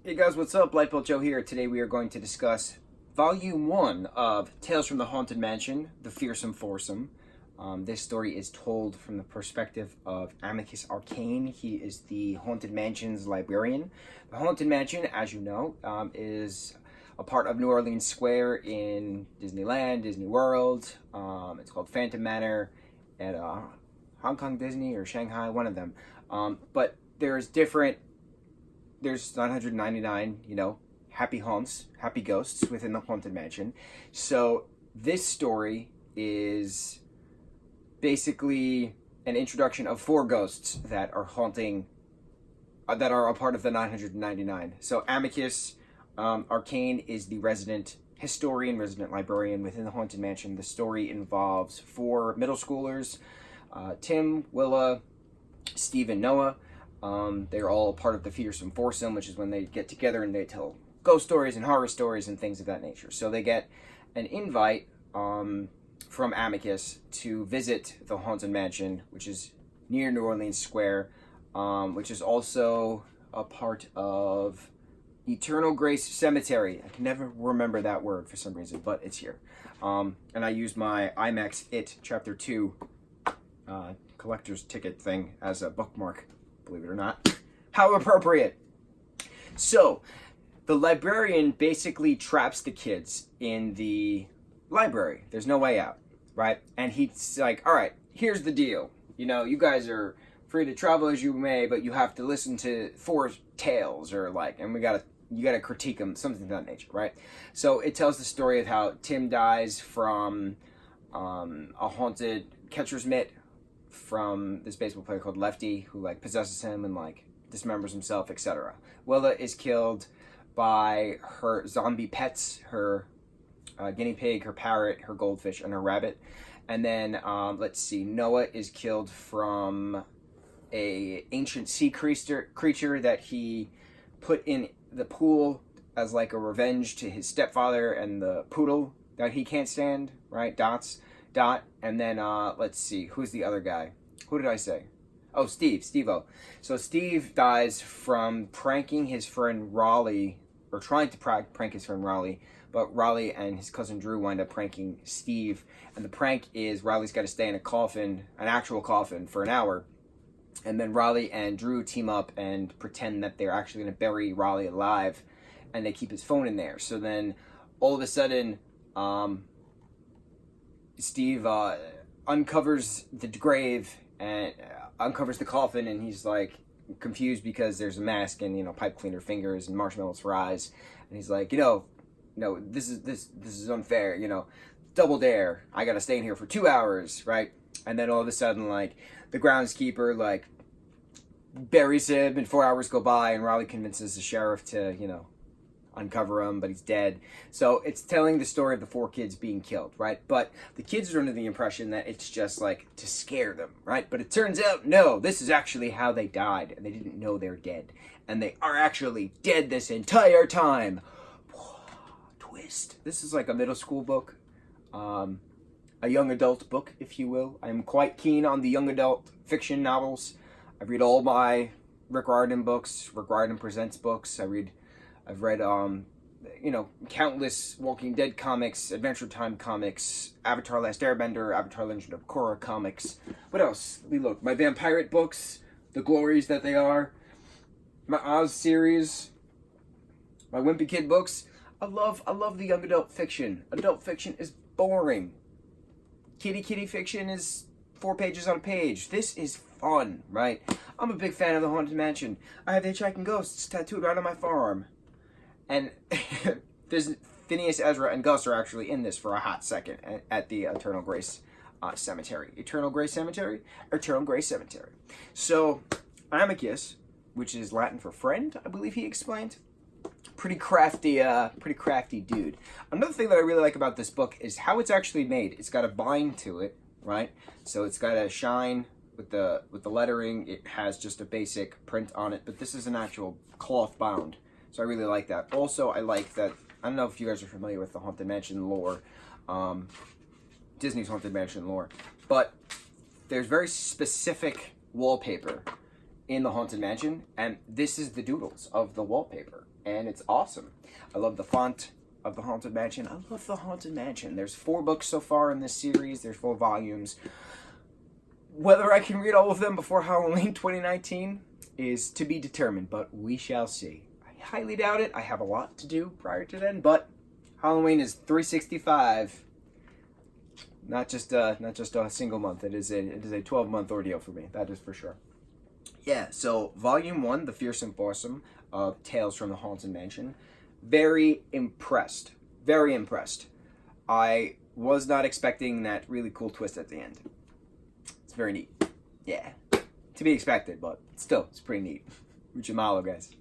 Hey guys, what's up? Lightboltjoe here. Today we are going to discuss Volume 1 of Tales from the Haunted Mansion, the Fearsome Foursome. This story is told from the perspective of Amicus Arcane. He is the Haunted Mansion's librarian. The Haunted Mansion, as you know, is a part of New Orleans Square in Disneyland, Disney World. It's called Phantom Manor at Hong Kong Disney or Shanghai, one of them. But there's 999, happy haunts, happy ghosts within the Haunted Mansion. So this story is basically an introduction of 4 ghosts that are haunting, that are a part of the 999. So Amicus Arcane is the resident historian, resident librarian within the Haunted Mansion. The story involves 4 middle schoolers, Tim, Willa, Steve, and Noah. They're all part of the Fearsome Foursome, which is when they get together and they tell ghost stories and horror stories and things of that nature. So they get an invite from Amicus to visit the Haunted Mansion, which is near New Orleans Square, which is also a part of Eternal Grace Cemetery. I can never remember that word for some reason, but it's here. And I used my IMAX It Chapter 2 collector's ticket thing as a bookmark. Believe it or not. How appropriate. So, the librarian basically traps the kids in the library. There's no way out, right? And he's like, all right, here's the deal. You guys are free to travel as you may, but you have to listen to 4 tales and you gotta critique them, something of that nature, right? So it tells the story of how Tim dies from a haunted catcher's mitt from this baseball player called Lefty, who possesses him and dismembers himself, etc. Willa is killed by her zombie pets, her guinea pig, her parrot, her goldfish, and her rabbit. And then Noah is killed from a ancient sea creature that he put in the pool as a revenge to his stepfather and the poodle that he can't stand, right? Dot, and then who's the other guy? Who did I say? Oh, Steve-O. So Steve dies from pranking his friend Raleigh, or trying to prank his friend Raleigh, but Raleigh and his cousin Drew wind up pranking Steve, and the prank is Raleigh's got to stay in a coffin, an actual coffin, for an hour, and then Raleigh and Drew team up and pretend that they're actually going to bury Raleigh alive, and they keep his phone in there. So then, all of a sudden, Steve uncovers the grave and uncovers the coffin, and he's confused because there's a mask and pipe cleaner fingers and marshmallows for eyes, and he's like, no, this is unfair, double dare. I gotta stay in here for 2 hours, right? And then all of a sudden, the groundskeeper buries him, and 4 hours go by, and Raleigh convinces the sheriff to uncover him, but he's dead. So it's telling the story of the 4 kids being killed, right? But the kids are under the impression that it's just to scare them, right? But it turns out, no, this is actually how they died, and they didn't know they're dead. And they are actually dead this entire time. Twist. This is a middle school book, a young adult book, if you will. I'm quite keen on the young adult fiction novels. I read all my Rick Riordan books, Rick Riordan Presents books. I've read, countless Walking Dead comics, Adventure Time comics, Avatar Last Airbender, Avatar Legend of Korra comics. What else? Let me look. My Vampirate books, The Glories That They Are, my Oz series, my Wimpy Kid books. I love the young adult fiction. Adult fiction is boring. Kitty fiction is 4 pages on a page. This is fun, right? I'm a big fan of the Haunted Mansion. I have Hitchhiking Ghosts tattooed right on my forearm. And there's Phineas, Ezra, and Gus are actually in this for a hot second at the Eternal Grace Cemetery. Eternal Grace Cemetery? Eternal Grace Cemetery. So, Amicus, which is Latin for friend, I believe he explained. Pretty crafty dude. Another thing that I really like about this book is how it's actually made. It's got a bind to it, right? So it's got a shine with the lettering. It has just a basic print on it, but this is an actual cloth bound. So I really like that. Also, I like that, I don't know if you guys are familiar with the Haunted Mansion lore, Disney's Haunted Mansion lore, but there's very specific wallpaper in the Haunted Mansion, and this is the doodles of the wallpaper, and it's awesome. I love the font of the Haunted Mansion. I love the Haunted Mansion. There's 4 books so far in this series. There's 4 volumes. Whether I can read all of them before Halloween 2019 is to be determined, but we shall see. I highly doubt it. I have a lot to do prior to then, but Halloween is 365. Not just a single month. It is a 12-month ordeal for me. That is for sure. Yeah. So Volume 1, the Fearsome Foursome of Tales from the Haunted Mansion. Very impressed. Very impressed. I was not expecting that really cool twist at the end. It's very neat. Yeah. To be expected, but still, it's pretty neat. Mucho mahalo, guys.